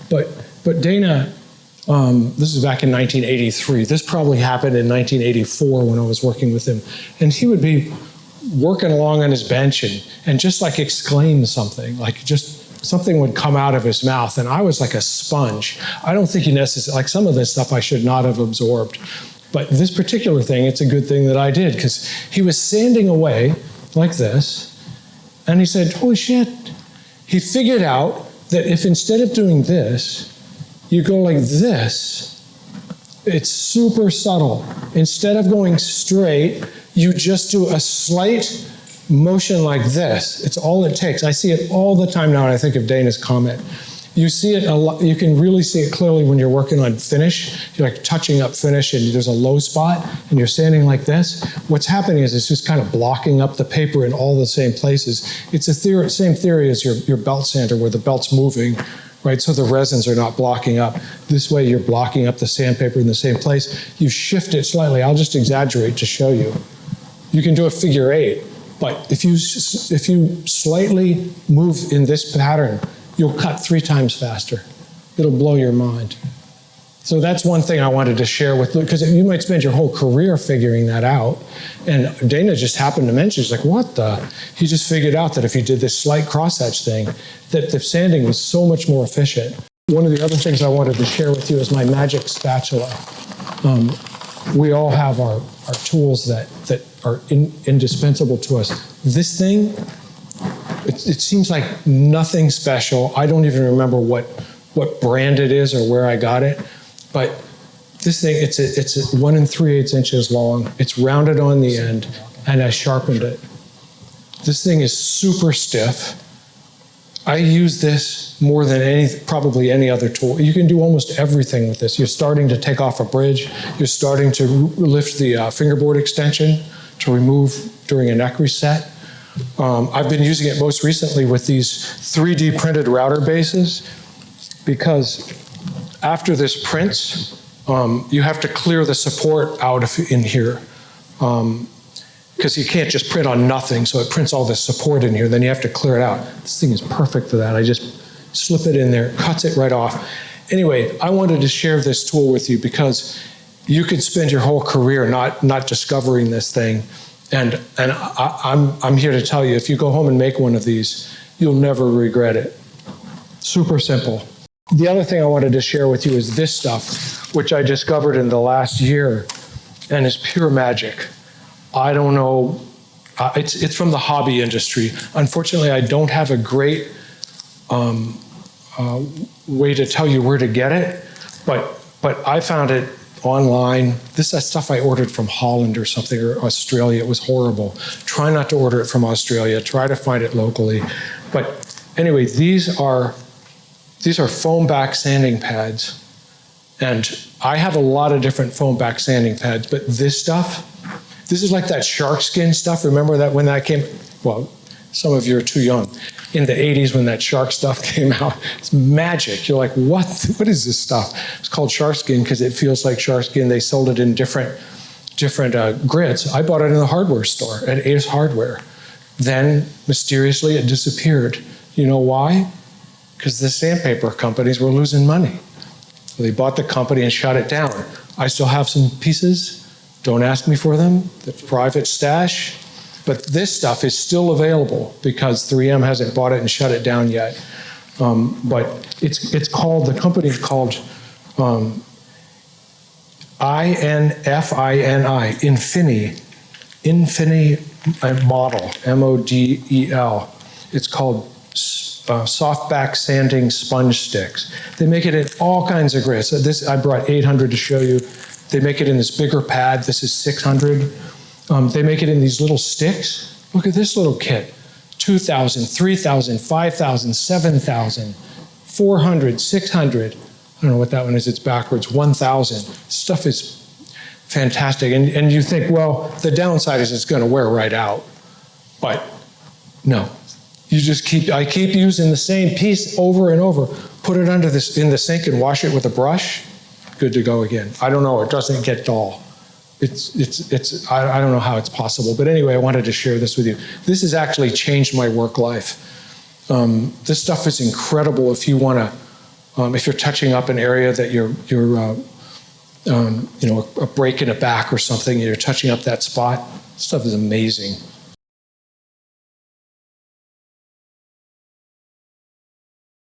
But Dana, this is back in 1983. This probably happened in 1984 when I was working with him. And he would be working along on his bench and just like exclaim something, like just something would come out of his mouth. And I was like a sponge. I don't think he necessarily, like some of this stuff I should not have absorbed. But this particular thing, it's a good thing that I did, because he was sanding away like this. And he said, holy shit. He figured out that if instead of doing this, you go like this, it's super subtle. Instead of going straight, you just do a slight motion like this. It's all it takes. I see it all the time now, and I think of Dana's comment. You see it a lot, you can really see it clearly when you're working on finish. You're like touching up finish and there's a low spot and you're sanding like this. What's happening is it's just kind of blocking up the paper in all the same places. It's a same theory as your belt sander where the belt's moving, right? So the resins are not blocking up. This way you're blocking up the sandpaper in the same place. You shift it slightly. I'll just exaggerate to show you. You can do a figure 8, but if you slightly move in this pattern, you'll cut 3 times faster. It'll blow your mind. So that's one thing I wanted to share with, because you might spend your whole career figuring that out. And Dana just happened to mention, she's like, what the? He just figured out that if you did this slight cross-hatch thing, that the sanding was so much more efficient. One of the other things I wanted to share with you is my magic spatula. We all have our tools that are indispensable to us. This thing, it seems like nothing special. I don't even remember what brand it is or where I got it, but this thing, it's 1 3/8 inches long. It's rounded on the end, and I sharpened it. This thing is super stiff. I use this more than probably any other tool. You can do almost everything with this. You're starting to take off a bridge. You're starting to lift the fingerboard extension to remove during a neck reset. I've been using it most recently with these 3D printed router bases, because after this prints, you have to clear the support out in here, because you can't just print on nothing, so it prints all this support in here, then you have to clear it out. This thing is perfect for that. I just slip it in there, cuts it right off. Anyway, I wanted to share this tool with you because you could spend your whole career not discovering this thing. And I'm here to tell you, if you go home and make one of these, you'll never regret it. Super simple. The other thing I wanted to share with you is this stuff, which I discovered in the last year, and is pure magic. I don't know, it's from the hobby industry. Unfortunately, I don't have a great way to tell you where to get it, but I found it online. This is stuff I ordered from Holland or something, or Australia. It was horrible. Try not to order it from Australia. Try to find it locally. But anyway, these are foam back sanding pads. And I have a lot of different foam back sanding pads, but this stuff, this is like that shark skin stuff. Remember that when that came, well, some of you are too young. In the 80s when that shark stuff came out, it's magic. You're like, what is this stuff? It's called shark skin because it feels like shark skin. They sold it in different grits. I bought it in the hardware store at Ace Hardware. Then mysteriously it disappeared. You know why? Because the sandpaper companies were losing money. So they bought the company and shut it down. I still have some pieces. Don't ask me for them. The private stash. But this stuff is still available because 3M hasn't bought it and shut it down yet. But it's called, the company's called INFINI, Epiphany model, M-O-D-E-L. It's called soft back sanding sponge sticks. They make it in all kinds of grades. So this, I brought 800 to show you. They make it in this bigger pad. This is 600. They make it in these little sticks. Look at this little kit. 2,000, 3,000, 5,000, 7,000, 400, 600. I don't know what that one is. It's backwards. 1,000. Stuff is fantastic. And you think, well, the downside is it's going to wear right out. But no. You just I keep using the same piece over and over. Put it under this in the sink and wash it with a brush. Good to go again. I don't know. It doesn't get dull. I don't know how it's possible, but anyway, I wanted to share this with you. This has actually changed my work life. This stuff is incredible if you want to If you're touching up an area that you're a break in a back or something, and you're touching up that spot, stuff is amazing.